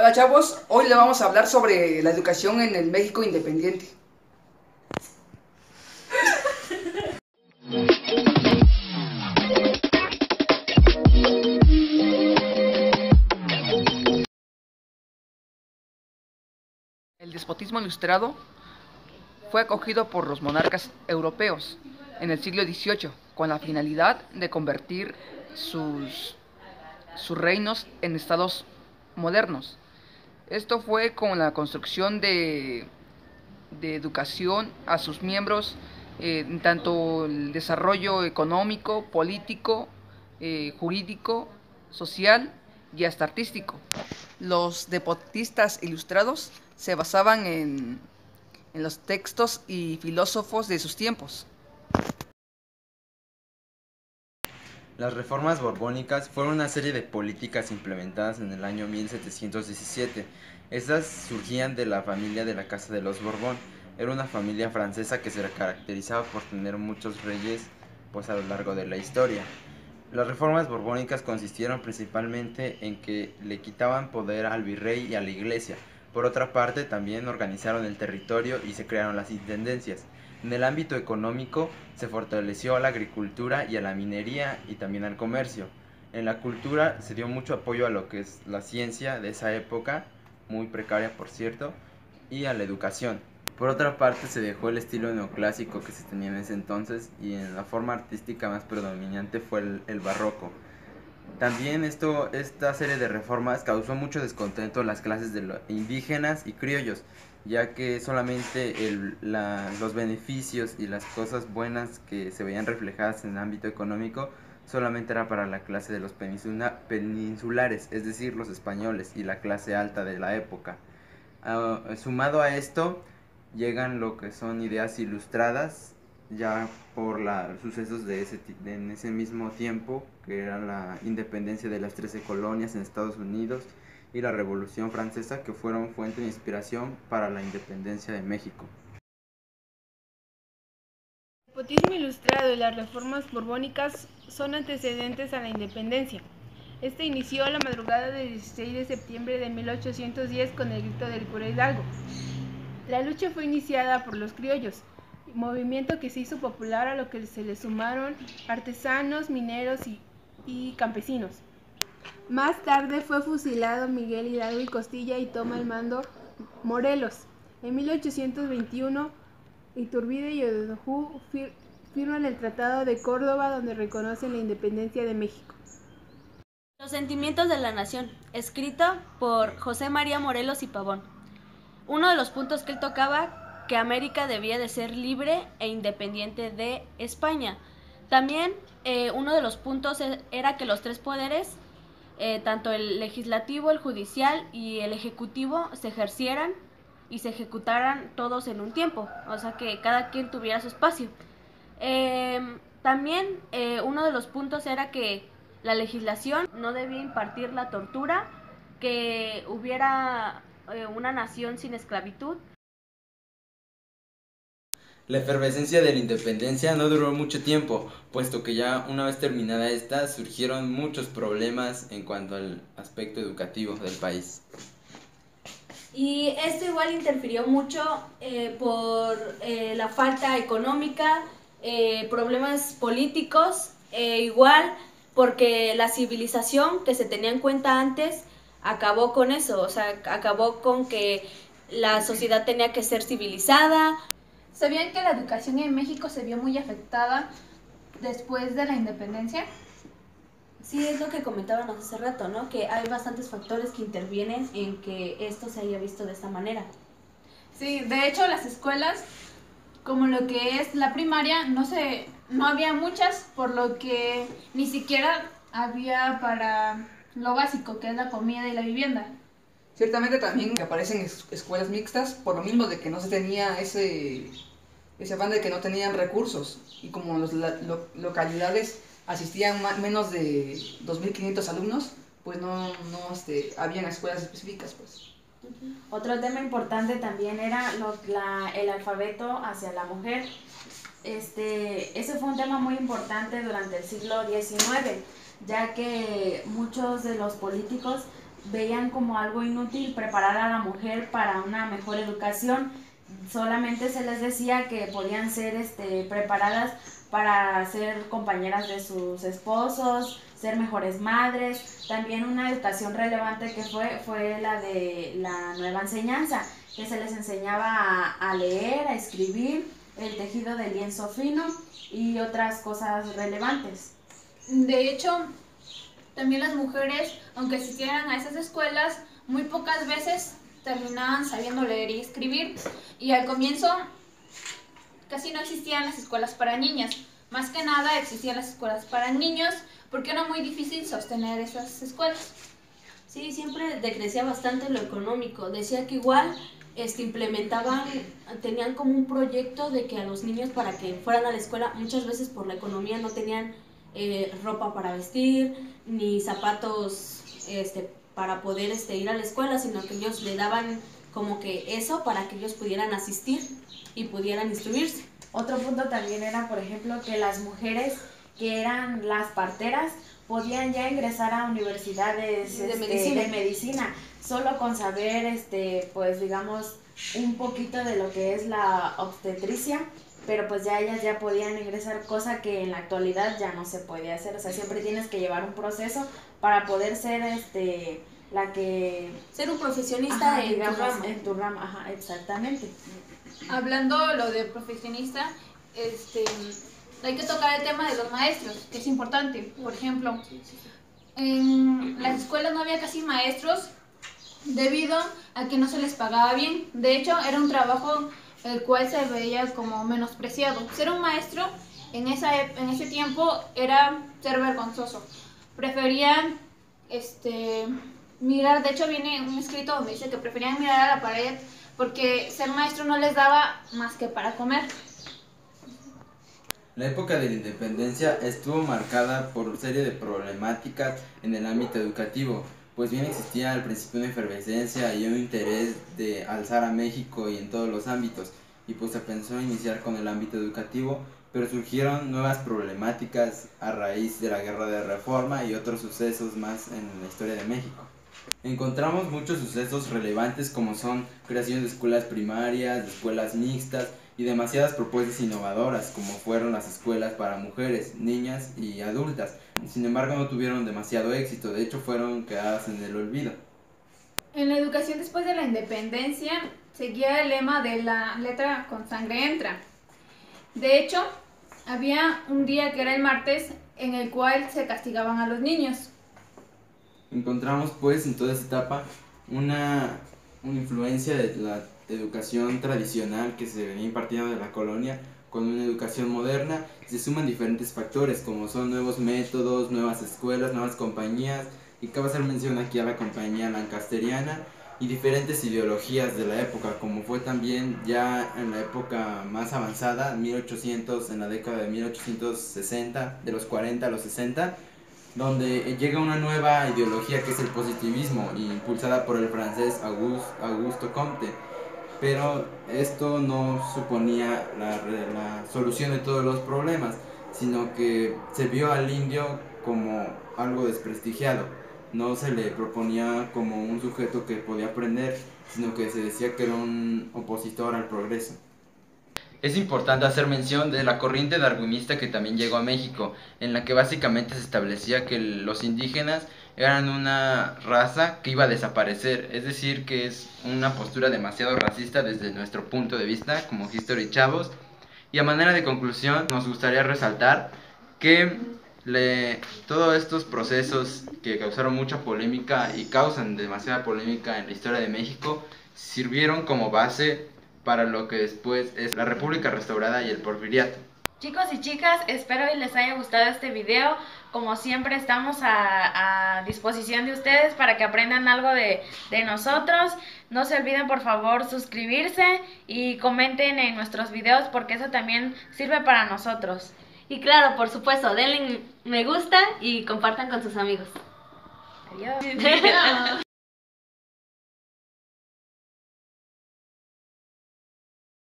Hola chavos, hoy le vamos a hablar sobre la educación en el México independiente. El despotismo ilustrado fue acogido por los monarcas europeos en el siglo XVIII con la finalidad de convertir sus reinos en estados modernos. Esto fue con la construcción de educación a sus miembros, tanto el desarrollo económico, político, jurídico, social y hasta artístico. Los deportistas ilustrados se basaban en los textos y filósofos de sus tiempos. Las reformas borbónicas fueron una serie de políticas implementadas en el año 1717. Estas surgían de la familia de la Casa de los Borbón. Era una familia francesa que se caracterizaba por tener muchos reyes a lo largo de la historia. Las reformas borbónicas consistieron principalmente en que le quitaban poder al virrey y a la iglesia. Por otra parte, también organizaron el territorio y se crearon las intendencias. En el ámbito económico se fortaleció a la agricultura y a la minería y también al comercio. En la cultura se dio mucho apoyo a lo que es la ciencia de esa época, muy precaria por cierto, y a la educación. Por otra parte se dejó el estilo neoclásico que se tenía en ese entonces y en la forma artística más predominante fue el barroco. También esta serie de reformas causó mucho descontento en las clases de los indígenas y criollos, ya que solamente los beneficios y las cosas buenas que se veían reflejadas en el ámbito económico solamente era para la clase de los peninsulares, es decir, los españoles y la clase alta de la época. Sumado a esto, llegan lo que son ideas ilustradas ya por los sucesos en ese mismo tiempo, que era la independencia de las 13 colonias en Estados Unidos y la Revolución Francesa, que fueron fuente de inspiración para la independencia de México. El despotismo ilustrado y las reformas borbónicas son antecedentes a la independencia. Este inició a la madrugada del 16 de septiembre de 1810 con el grito del cura Hidalgo. La lucha fue iniciada por los criollos, movimiento que se hizo popular a lo que se le sumaron artesanos, mineros y campesinos. Más tarde fue fusilado Miguel Hidalgo y Costilla y toma el mando Morelos. En 1821, Iturbide y Odujú firman el Tratado de Córdoba, donde reconocen la independencia de México. Los sentimientos de la nación, escrito por José María Morelos y Pavón. Uno de los puntos que él tocaba, que América debía de ser libre e independiente de España. También uno de los puntos era que los tres poderes, tanto el legislativo, el judicial y el ejecutivo, se ejercieran y se ejecutaran todos en un tiempo, o sea que cada quien tuviera su espacio. También uno de los puntos era que la legislación no debía impartir la tortura, que hubiera una nación sin esclavitud. La efervescencia de la independencia no duró mucho tiempo, puesto que ya una vez terminada esta surgieron muchos problemas en cuanto al aspecto educativo del país. Y esto igual interfirió mucho por la falta económica, problemas políticos, igual porque la civilización que se tenía en cuenta antes acabó con eso, o sea, acabó con que la sociedad tenía que ser civilizada. ¿Sabían que la educación en México se vio muy afectada después de la independencia? Sí, es lo que comentábamos hace rato, ¿no? Que hay bastantes factores que intervienen en que esto se haya visto de esta manera. Sí, de hecho las escuelas, como lo que es la primaria, no había muchas, por lo que ni siquiera había para lo básico, que es la comida y la vivienda. Ciertamente también aparecen escuelas mixtas por lo mismo de que no se tenía ese afán de que no tenían recursos y como las localidades asistían menos de 2.500 alumnos, pues no habían escuelas específicas, pues. Otro tema importante también era el alfabeto hacia la mujer. Ese fue un tema muy importante durante el siglo XIX, ya que muchos de los políticos veían como algo inútil preparar a la mujer para una mejor educación. Solamente se les decía que podían ser preparadas para ser compañeras de sus esposos, ser mejores madres. También una educación relevante que fue la de la nueva enseñanza, que se les enseñaba a leer, a escribir, el tejido de lienzo fino y otras cosas relevantes. De hecho, también las mujeres, aunque asistieran a esas escuelas, muy pocas veces terminaban sabiendo leer y escribir, y al comienzo casi no existían las escuelas para niñas. Más que nada existían las escuelas para niños porque era muy difícil sostener esas escuelas. Sí, siempre decrecía bastante lo económico. Decía que igual tenían como un proyecto de que a los niños, para que fueran a la escuela, muchas veces por la economía no tenían ropa para vestir, ni zapatos para poder ir a la escuela, sino que ellos le daban como que eso para que ellos pudieran asistir y pudieran instruirse. Otro punto también era, por ejemplo, que las mujeres que eran las parteras podían ya ingresar a universidades de medicina, solo con saber, pues digamos, un poquito de lo que es la obstetricia, pero pues ya ellas ya podían ingresar, cosa que en la actualidad ya no se puede hacer. O sea, siempre tienes que llevar un proceso para poder ser ser un profesionista, ajá, en tu rama, ajá, exactamente. Hablando lo de profesionista, hay que tocar el tema de los maestros, que es importante. Por ejemplo, en las escuelas no había casi maestros debido a que no se les pagaba bien. De hecho, era un trabajo el cual se veía como menospreciado. Ser un maestro en ese tiempo era ser vergonzoso. Preferían mirar, de hecho viene un escrito donde dice que preferían mirar a la pared porque ser maestro no les daba más que para comer. La época de la independencia estuvo marcada por una serie de problemáticas en el ámbito educativo, pues bien existía al principio una efervescencia y un interés de alzar a México y en todos los ámbitos, y pues se pensó iniciar con el ámbito educativo, pero surgieron nuevas problemáticas a raíz de la Guerra de Reforma y otros sucesos más en la historia de México. Encontramos muchos sucesos relevantes como son creación de escuelas primarias, de escuelas mixtas y demasiadas propuestas innovadoras como fueron las escuelas para mujeres, niñas y adultas. Sin embargo, no tuvieron demasiado éxito, de hecho fueron quedadas en el olvido. En la educación después de la independencia seguía el lema de la letra con sangre entra. De hecho, había un día que era el martes en el cual se castigaban a los niños. Encontramos pues en toda esta etapa una influencia de la educación tradicional que se venía impartiendo de la colonia con una educación moderna. Se suman diferentes factores como son nuevos métodos, nuevas escuelas, nuevas compañías, y cabe hacer mención aquí a la compañía lancasteriana y diferentes ideologías de la época, como fue también ya en la época más avanzada, en la década de 1860, de los 40 a los 60, donde llega una nueva ideología que es el positivismo, impulsada por el francés Auguste Comte. Pero esto no suponía la solución de todos los problemas, sino que se vio al indio como algo desprestigiado. No se le proponía como un sujeto que podía aprender, sino que se decía que era un opositor al progreso. Es importante hacer mención de la corriente darwinista que también llegó a México, en la que básicamente se establecía que los indígenas eran una raza que iba a desaparecer, es decir, que es una postura demasiado racista desde nuestro punto de vista como History Chavos. Y a manera de conclusión nos gustaría resaltar que todos estos procesos que causaron mucha polémica y causan demasiada polémica en la historia de México sirvieron como base para lo que después es la República Restaurada y el Porfiriato. Chicos y chicas, espero y les haya gustado este video. Como siempre estamos a disposición de ustedes para que aprendan algo de nosotros. No se olviden por favor suscribirse y comenten en nuestros videos porque eso también sirve para nosotros. Y claro, por supuesto, denle me gusta y compartan con sus amigos. Adiós.